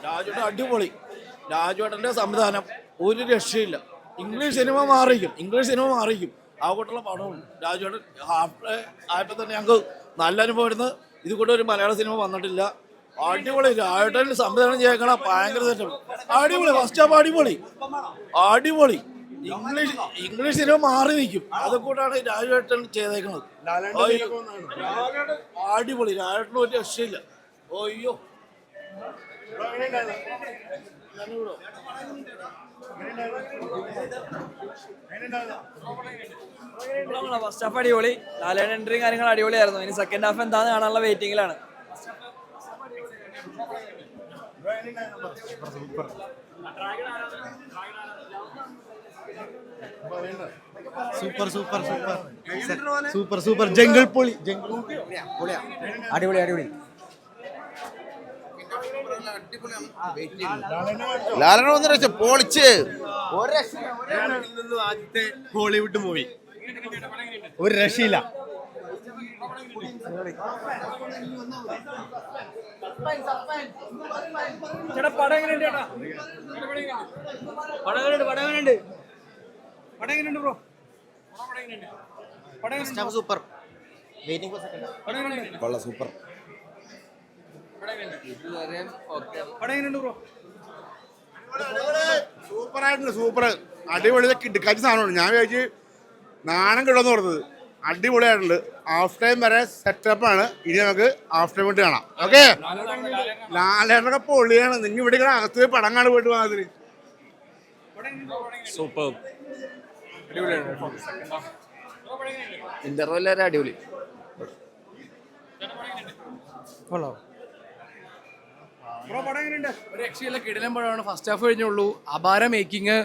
രാജുവേട്ടൻ അടിപൊളി. രാജുവേട്ടന്റെ സംവിധാനം ഒരു രക്ഷയില്ല. ഇംഗ്ലീഷ് സിനിമ മാറിക്കും ആ കൂട്ടുള്ള പടവും. രാജുവേട്ടൻ ആയപ്പോൾ തന്നെ ഞങ്ങൾക്ക് നല്ല അനുഭവം വരുന്നത്. ഇത് കൂടെ ഒരു മലയാള സിനിമ വന്നിട്ടില്ല. അടിപൊളി. രാജുവേട്ടൻ സംവിധാനം ചെയ്യണ ഭയങ്കര സെറ്റപ്പ്. അടിപൊളി. ഫസ്റ്റ് ഹാഫ് അടിപൊളി. ഇംഗ്ലീഷ് സിനിമ മാറി നിൽക്കും. അതുകൂട്ടാണ് രാജുവേട്ടൻ ചെയ്തേക്കുന്നത്. അടിപൊളി. രാജുവേട്ടന് ഒരു രക്ഷയില്ല. അയ്യോ ഫസ്റ്റ് ഹാഫ് അടിപൊളി. ലാലേട്ടൻ എൻട്രിയും കാര്യങ്ങൾ അടിപൊളിയായിരുന്നു. ഇനി സെക്കൻഡ് ഹാഫ് എന്താന്ന് കാണാനുള്ള വെയിറ്റിംഗിലാണ്. സൂപ്പർ ജംഗിൾ പൊളി. അടിപൊളി. ലാലന ഒന്ന് രക്ഷ പൊളിച്ച്. ആദ്യത്തെ ഹോളിവുഡ് മൂവി ഒരു രക്ഷയില്ല. സൂപ്പർ. സൂപ്പർ. സൂപ്പർ അടിപൊളി. കിടക്കാച്ച സാധനമാണ്. ഞാൻ വിചാരിച്ച് നാണം കിടന്ന് പറഞ്ഞത്. അടിപൊളിയായിട്ടുണ്ട്. ഹാഫ് ടൈം വരെ സെറ്റപ്പാണ്. ഇനി നമുക്ക് ഹാഫ് ടൈം ഇട്ട് കാണാം. ഓക്കെ. ലാലേട്ടനൊക്കെ പൊളിയാണ്. നിങ്ങൾ ഇവിടെ അകത്ത് പോയി പടം കാണാൻ പോയിട്ട് വന്നതിന് സൂപ്പർ. ഇന്റർവെൽ വരെ അടിപൊളി. ഒരു രക്ഷയില്ല. കിടിലൻ പടമാണ്. ഫസ്റ്റ് ഹാഫ് കഴിഞ്ഞുള്ളൂ. അപാര മേക്കിങ്.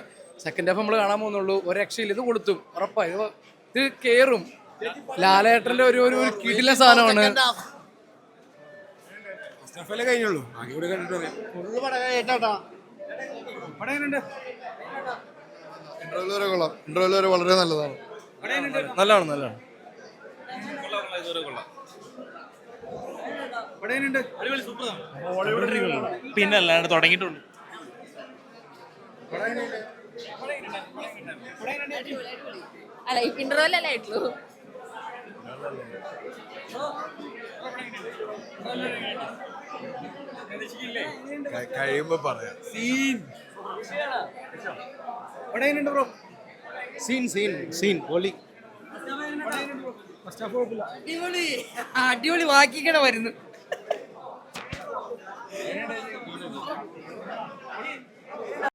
സെക്കൻഡ് ഹാഫ് നമ്മൾ കാണാൻ പോകുന്നുള്ളൂ. ഒരു രക്ഷയില്ല. ഇത് കൊടുത്തു ഉറപ്പായി. ഇത് കേറും. ലാലേട്ടന്റെ ഒരു കിടിലൻ സാധനമാണ്. കഴിഞ്ഞുള്ളൂ. ഇന്റർവെൽ വരെ വളരെ നല്ലതാണ്. നല്ലതാണ്. പിന്നെ അല്ലാണ്ട് തുടങ്ങിയിട്ടുള്ളൂ. അല്ല ഈ ഇന്റർവെല്ലല്ലേ ആയിട്ടുള്ളൂ. കഴിയുമ്പോ പറയാം. സീൻ പൊളി. അടിപൊളി വാക്കിക്കണ വരുന്നു.